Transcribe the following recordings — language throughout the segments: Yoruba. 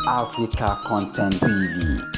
Africa Content TV.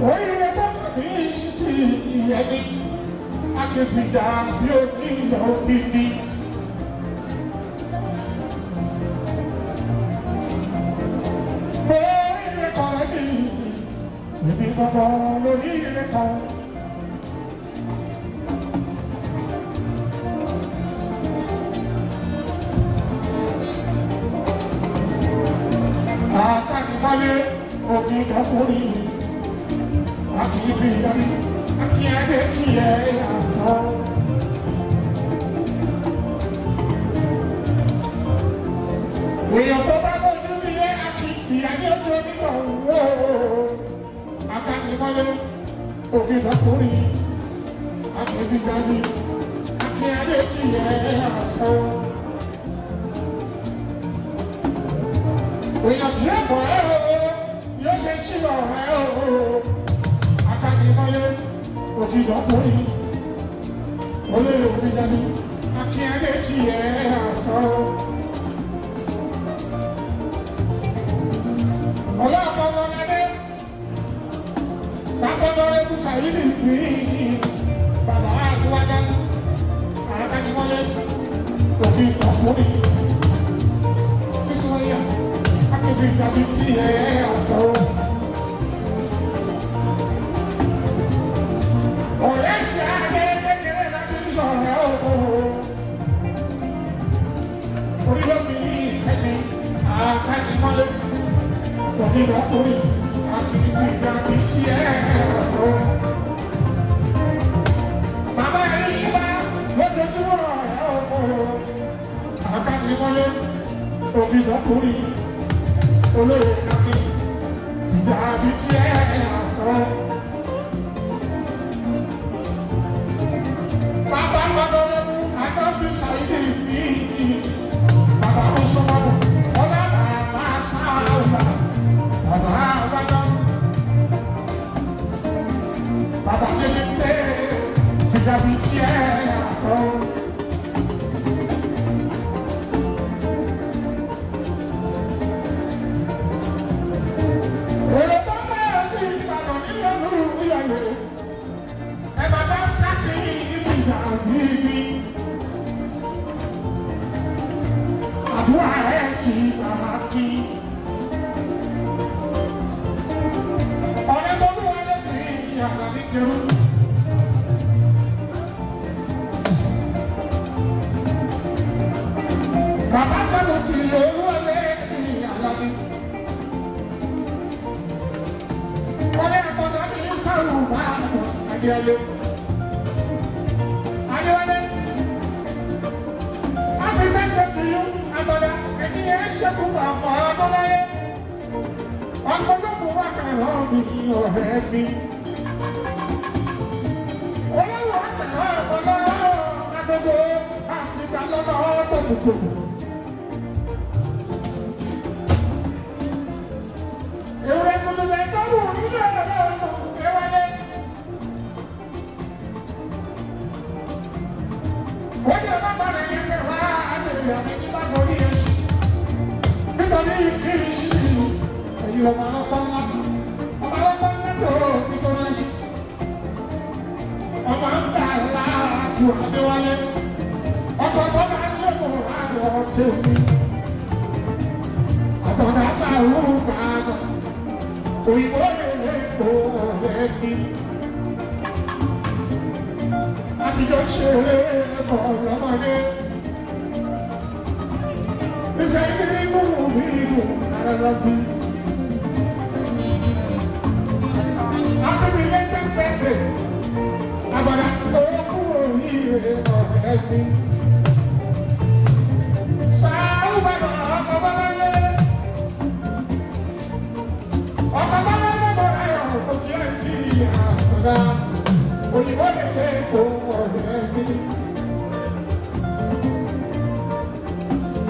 oríire tó kàbí ti ẹni akéfìjà bí ó ní ìlọ bíbí. Oríire kan lẹ́bí ìbí gbọ́gbọ́ lóríire kan. Àtàkùnmọ́lé ògì ìdọ́kùnrin àkìífi ìdarí akíyàdé tí ẹ yàtọ̀. Èèyàn tó bá bójú bí ẹ àti ìyàdé tó nígbà wó. Àtàkùnmọ́lé ògì ìdọ́kùnrin àkìífi ìdarí akíyàdé tí ẹ yàtọ̀. Èèyàn tí ó bọ̀ ẹ́ o, yóò ṣe ṣílọ̀ ẹ́ o. Akánimọ́lé òjìdọ́kùnrin, olóyè òfin dání, akínyẹ̀dé tí ẹ̀ àtọ́. Ọlọ́ọ̀pọ̀ lẹ́dẹ́, bàbá ẹ̀kúsà yìí nìgbín, bàbá àgbúwájá, akánimọ́lé òjìdọ́kùnrin, bísúwọ́yà. If you got it here, oh, yeah, olóyè kàkí ìjà àbí tí ẹ àsọ. Bàbá Gbadọ́lẹ́mú Adọ́bí Sàídì ní bàbá Oṣùwọ̀n ọ̀dà bàbá Sáàlà bàbá Àgbàdọ́. Bàbá Délé pé ìjà àbí tí ẹ àsọ. Bàbá sọ̀rọ̀ tí owó ẹlẹ́ ní àlàbí. Ọlẹ́ àtọ̀dá ní sọ̀rọ̀ bá Adéwálé. Adéwálé. Happy birthday to you, àtọ̀dá. Ẹni ẹ ṣẹ́kù bàbá Adọ́láyé. Ọkọ̀lọ́pọ̀ wà kàrọ̀ mi ọ̀rẹ́ mi. Olówó àtàrà ọ̀pọ̀lọ́ agogo àṣìgbà lọ́nà ọ̀tọ̀tọ̀tọ̀. Ewúrẹ́ gbogbo ẹ̀ tó wù nílé ọ̀rẹ́ ọ̀nà Ẹwálé. Ó ní ọlọ́pàá rẹ̀ yẹn ṣe wá àgbèrè ọ̀rẹ́ nígbà tó rí ẹ̀. Nítorí èyí ọmọ ọlọ́pàá ńlá tó nítorí ẹ̀ṣin. Ọmọ ń ta láàtú Adéwálé. Ọkọ̀ bọ́lá lẹ́kọ̀ọ́ àgbọ̀ tèmi. Àtọ̀dá sàrú gbàgbọ́. Òyìnbó lè kó ọ̀rẹ́ kí. Àtijọ́ ṣe ẹ̀kọ́ lọ́mọdé. Ìṣẹ́yìn nínú mi mú ara bí. Happy belated birthday. Àgbàdá òkú oríire ọ̀rẹ́ mi. Sàrú gbàgbọ́ ọkọ̀ bọ́lá lé. Ọkọ̀ bọ́lá lé bọ̀rọ̀ ayọ̀ kò tí ẹ̀ fi àtọ̀dá. Òyìnbó lè pé kó ọ̀rẹ́ mi.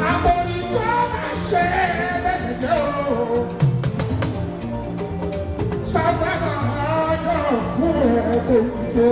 Àbòrìkọ́ máa ṣe bẹ́ẹ̀ jẹ́ o. Sàgbàgbọ́ ọjọ́ kú ẹ̀ kò tó.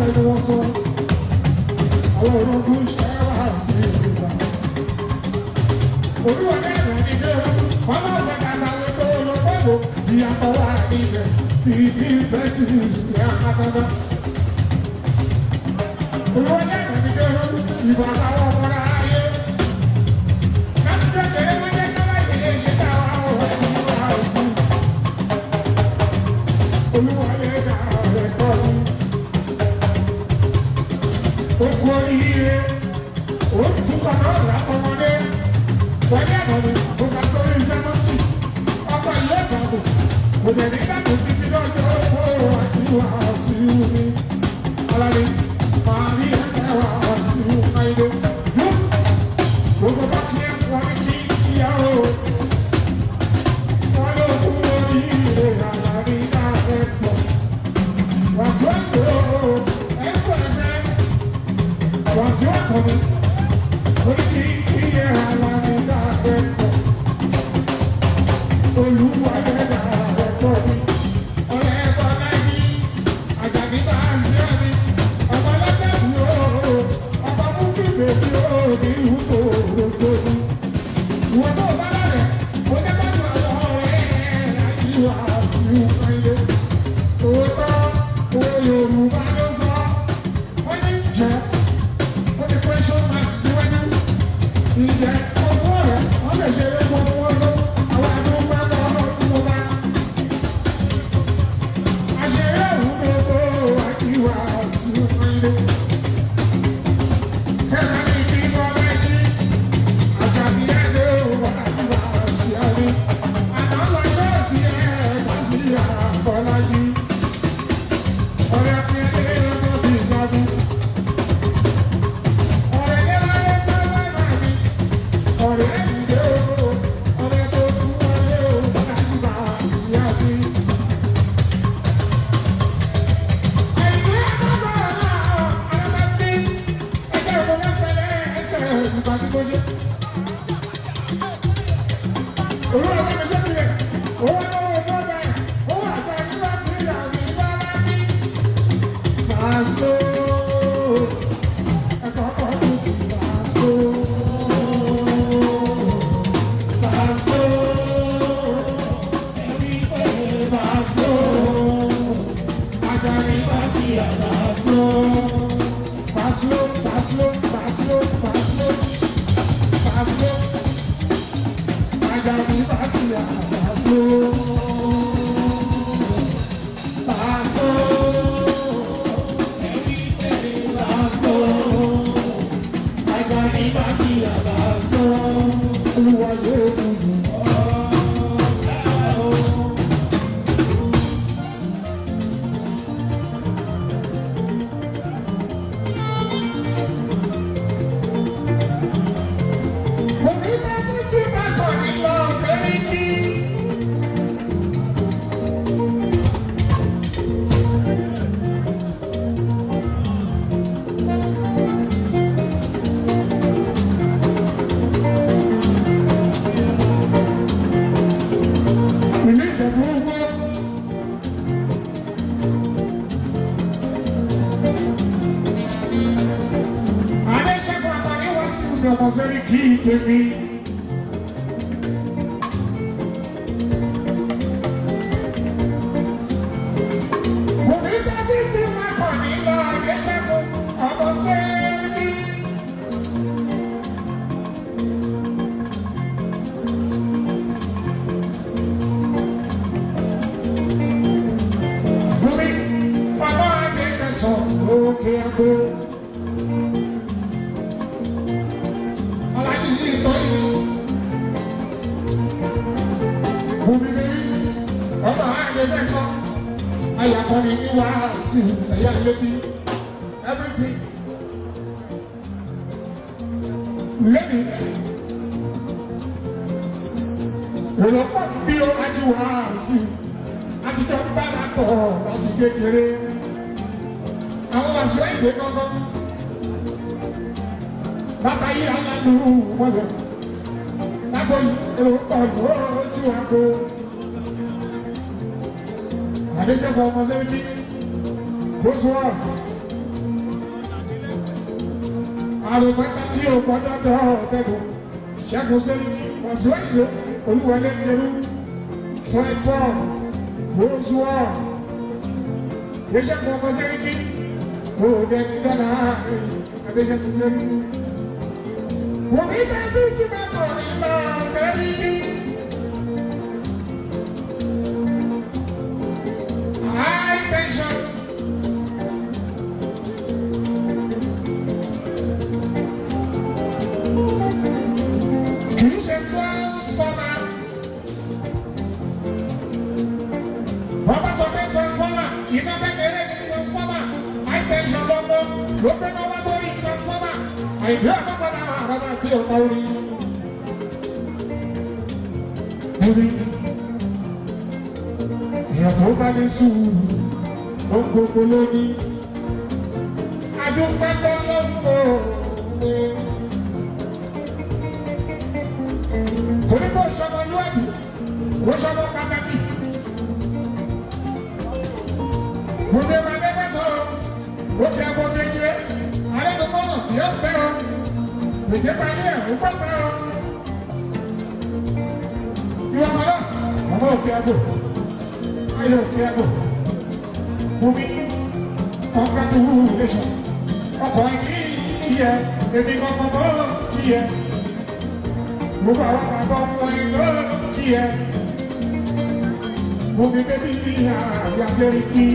ẹni wọ́n sọ àwọn ológun ṣẹ́ wá sí ìgbà. Olúwa lẹ́nu ní dẹ́rù wọ́n máa fẹ́ kàtà lọ́tọ́ olókòwò ìyàtọ̀ wà níbẹ̀ ìdí ìfẹ́ ti ṣe àkàtàkà. Olúwa lẹ́nu ní dẹ́rù ìbọn àwọn ọmọdé ayé. Láti kékeré wọ́n jẹ́ káwáṣí lè ṣe táwa ọ̀rọ̀ ìlú àìsí. Olúwa lẹ́nu rẹ̀ kọ́ ni. Ó kú oríire, ó túbọ̀ náà látọmọdé. Wọ́n yẹ́ àná ni ó ká sórí iṣẹ́ náà jù. Ọkọ̀ ìlú ẹ̀ka kò, kò dẹ̀ ní ká tó títí lọ́jọ́ owó àdúrà sí mi. Alálẹ́ máa rí ẹ̀ka wà sí Máìdó. Gbogbo bá kí ẹ̀ wọ́n ní kí ìyàwó. Wọ́n ló kú oríire àlàrí náà ẹ̀pọ̀. Wọ́n sọ ètò ẹ̀kọ́ ẹ̀fẹ́. Wọ́n sọ ọ̀tọ̀ mi. Orí iye àlàrí náà ẹ̀pọ̀. Olúwa lẹ́dà ẹ̀pọ̀ mi. Ọ̀rẹ́ ẹ̀kọ́ láyé. Àjàgbé bá a ṣe é mi. Ọmọ ọlọ́jọ́ mi ò. Ọmọ mú kí bèbí ò ní ìwúkọ̀ òjò mi. Ìwọ̀n tó bá lálẹ́, ó dé bá tó àwọn ọ̀rẹ́ àyíwá sí Máìdó. Òótọ́ owó Yorùbá ló sọ. Wọ́n ní jẹ́, wọ́n ní question mark síwájú. Ìjẹ́ gbogbo ọ̀rẹ́, wọ́n lè ṣe eré gbogbo wọn lọ. Àwọn àdúgbò bá bọ̀ ọlọ́run mo bá. Àṣeyẹ òun gbogbo àyíwá sí Máìdó. Ẹ̀ka ní kí wọ́n bá yí. Àjàbí ẹ̀dọ́ àyíwá sí ẹni. Àná lọ sọ́ọ̀tì ẹ̀ bá sí àbọ̀lájí. Ọ̀rẹ́ fi ẹ̀dẹ́ lọ́kọ̀ bí ìgbádùn. Ọ̀rẹ́ yẹn láyé sábà náà ni. Ọ̀rẹ́ ìdè o. Ọ̀rẹ́ tó tún wọlé o. Àyíwá sí ẹni. Ẹ̀yìn àbábọ̀ náà alábàbí. Ẹgbẹ́ òun lẹ́sẹ̀lẹ̀ ẹsẹ̀ ìgbàdúgbòjé. Olúwa bá mi ṣe tirẹ̀. Owó lọ́wọ́ bọ́ọ̀dà. Owó àgbà yíwá sí ìyàwó ìbára ní. Pàṣẹ. Ẹ̀kọ́ kan tó ti pàṣẹ. Pàṣẹ. Ẹ̀rí pé pàṣẹ. Àjàrí bá sí àpàṣẹ. Pàṣẹ, pàṣẹ, pàṣẹ, pàṣẹ. Pàṣẹ. Àjàrí bá sí àpàṣẹ. Pàṣẹ. Ẹ̀rí pé pàṣẹ. Àjàrí bá sí àpàṣẹ. Olúwa yóò dùn. Omi bá ní tí bá kọ̀ ní lọ sẹ́rí kí. Ìlú Ìjẹ̀bú gbọ́. Adéṣẹ́gun àtàrí wá sí ìlú ọmọ sẹ́rí kí tèmi. Omi bá ní tí bá kọ̀ ní lọ Adéṣẹ́gun ọmọ sẹ́rí kí. Omi bàbá Adé tẹ̀sán lókè àgbo. Alájí yìí tọ́ ìlú. Omi lórí ọmọ Adé tẹ̀sán. Ayàkọ́ni ní wàásù ẹ̀yà létí. Everything. Lẹ́nu. Èrò pọ̀ bí ó wájú wàásù. Àtijọ́ ń bára pọ̀ láti kékeré. Àwọn àṣẹ ìgbé kankan. Bàbá yìí aláàlú wọlé. Lágbo yìí èrò pọ̀ lójú àgbo. Adéṣẹ́gun ọmọ sẹ́ríkì. Bóṣùwà. àròpẹ́ta tí o gbọ́dọ̀ dọ̀ ọ̀bẹ̀bọ̀ ṣẹ́gun sẹ́ríkì wàṣọ ìlú olúwẹ̀lẹ́gbẹ̀rú sọ ẹ̀fọ́ bóṣùwọ̀ ìṣẹ́gun ọkọ̀ sẹ́ríkì òdẹ̀ni dọ́là àdéṣẹ́gun sẹ́ríkì. Wòmí bẹ́ẹ̀ bí tí bá bọ̀ nílò sẹ́ríkì. High tension. Iná kékeré ní transformer, high tension lọ́gbọ́, ló gbé náà wá sórí transformer, àìdí àkọ́kọ́ náà àrọ́bà tí ó kọ́ orí. Orí, èèyàn tó bá ní sùúrù, ó gbogbo lóní, adúpẹ́ tó lọ́gbọ́. Kò ní kó sọmọ lúwẹ̀dù, ó sọmọ kàkàkì. Mune madebe so, ote abo meje, ale do mono, yo pero, meje panye, upa pero. Yo amalo, amo ote abo, ayo ote abo. Mumi, onka tu leso, oko iki kiye, ebi kokobo kiye. Muba waka bomo ego kiye. Mumi bebi biya, ya seriki.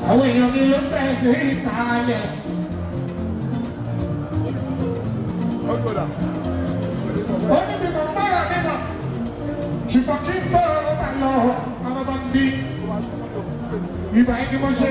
Àwọn èèyàn mi ló fẹ́ gbé ìkàlẹ̀. Ó ní bí mo bá rà nínú, ṣùgbọ́n kí n bọ̀ ọ́ bá lọ, àwọn bá ń bí. Ìgbà yìí ni mo ṣe.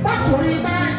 Bákùnrin bá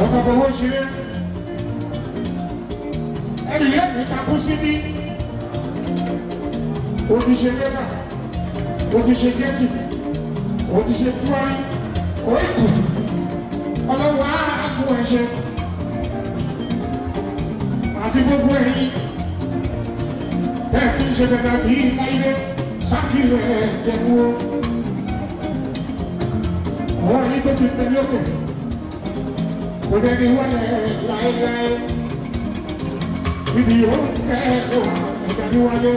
Ọkọ̀ owó ṣeré ẹni yẹn ní takú sí ní o ti ṣe lẹ́nà o ti ṣe jẹ́tì o ti ṣe túwárí o ìkù ọlọ́wọ́ àákú ẹ̀ṣẹ̀ àti gbogbo ẹ̀yìn bẹ́ẹ̀ kí n ṣe dada bí láyé sákì rẹ̀ jẹ̀mú o ọwọ́ yìí tó ti tẹ̀lé òkè. Udah diwale lai video ewa udah diwale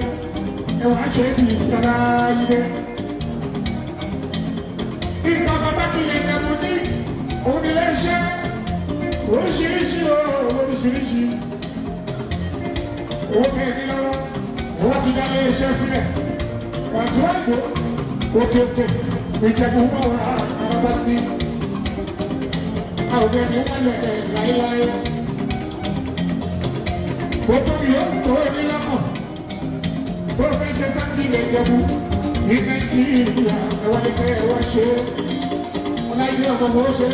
ewa cedi kalaide ipa baba kile kamudi onilese oríṣiríṣi oke nilo ewa kidale ese sílẹ̀ wàsíwájú òkè ìjẹ̀bú báwa arabati. Àwọn ẹni wọ́n lẹ̀ láéláé. Gbogbo yóò tó ní lọ́kàn. Tó fẹ́ ṣe sáńtì lè jẹ̀bú. Ní Nàìjíríà, ẹ̀wọ́n ní kẹ́ ẹ̀wọ́n ṣe. Wọ́n láyé ọmọ mọ́ ṣe.